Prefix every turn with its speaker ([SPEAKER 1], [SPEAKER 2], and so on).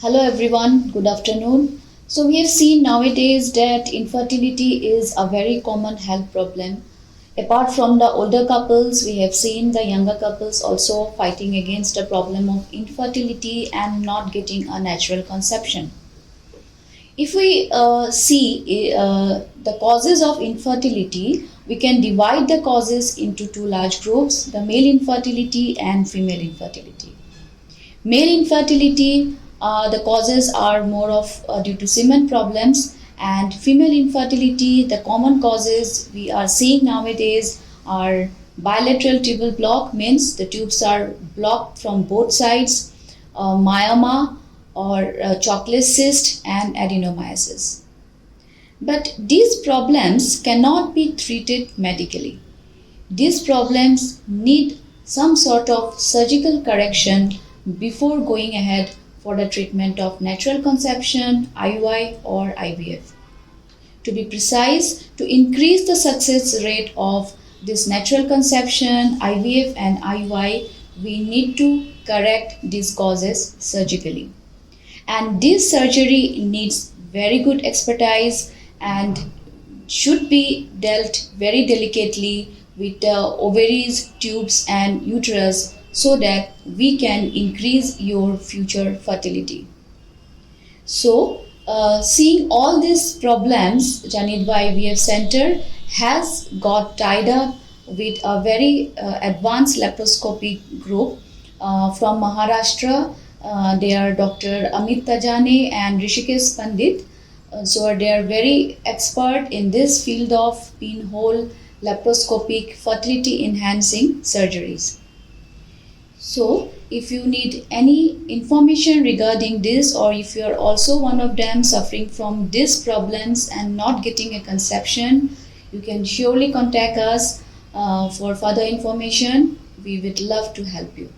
[SPEAKER 1] Hello everyone, good afternoon. So we have seen nowadays that infertility is a very common health problem. Apart from the older couples, we have seen the younger couples also fighting against the problem of infertility and not getting a natural conception. If we see the causes of infertility, we can divide the causes into two large groups, the male infertility and female infertility. Male infertility, the causes are more of due to semen problems, and female infertility, the common causes we are seeing nowadays are bilateral tubal block, means the tubes are blocked from both sides, myoma or chocolate cyst and adenomyosis. But these problems cannot be treated medically. These problems need some sort of surgical correction before going ahead for the treatment of natural conception, IUI or IVF. To be precise, to increase the success rate of this natural conception, IVF and IUI, we need to correct these causes surgically. And this surgery needs very good expertise and should be dealt very delicately with the ovaries, tubes and uterus so that we can increase your future fertility. So, seeing all these problems, Janitva IVF Center has got tied up with a very advanced laparoscopy group from Maharashtra. They are Dr. Amit Tajane and Rishikesh Pandit. So they are very expert in this field of pinhole laparoscopic fertility enhancing surgeries. So if you need any information regarding this, or if you are also one of them suffering from these problems and not getting a conception, you can surely contact us for further information. We would love to help you.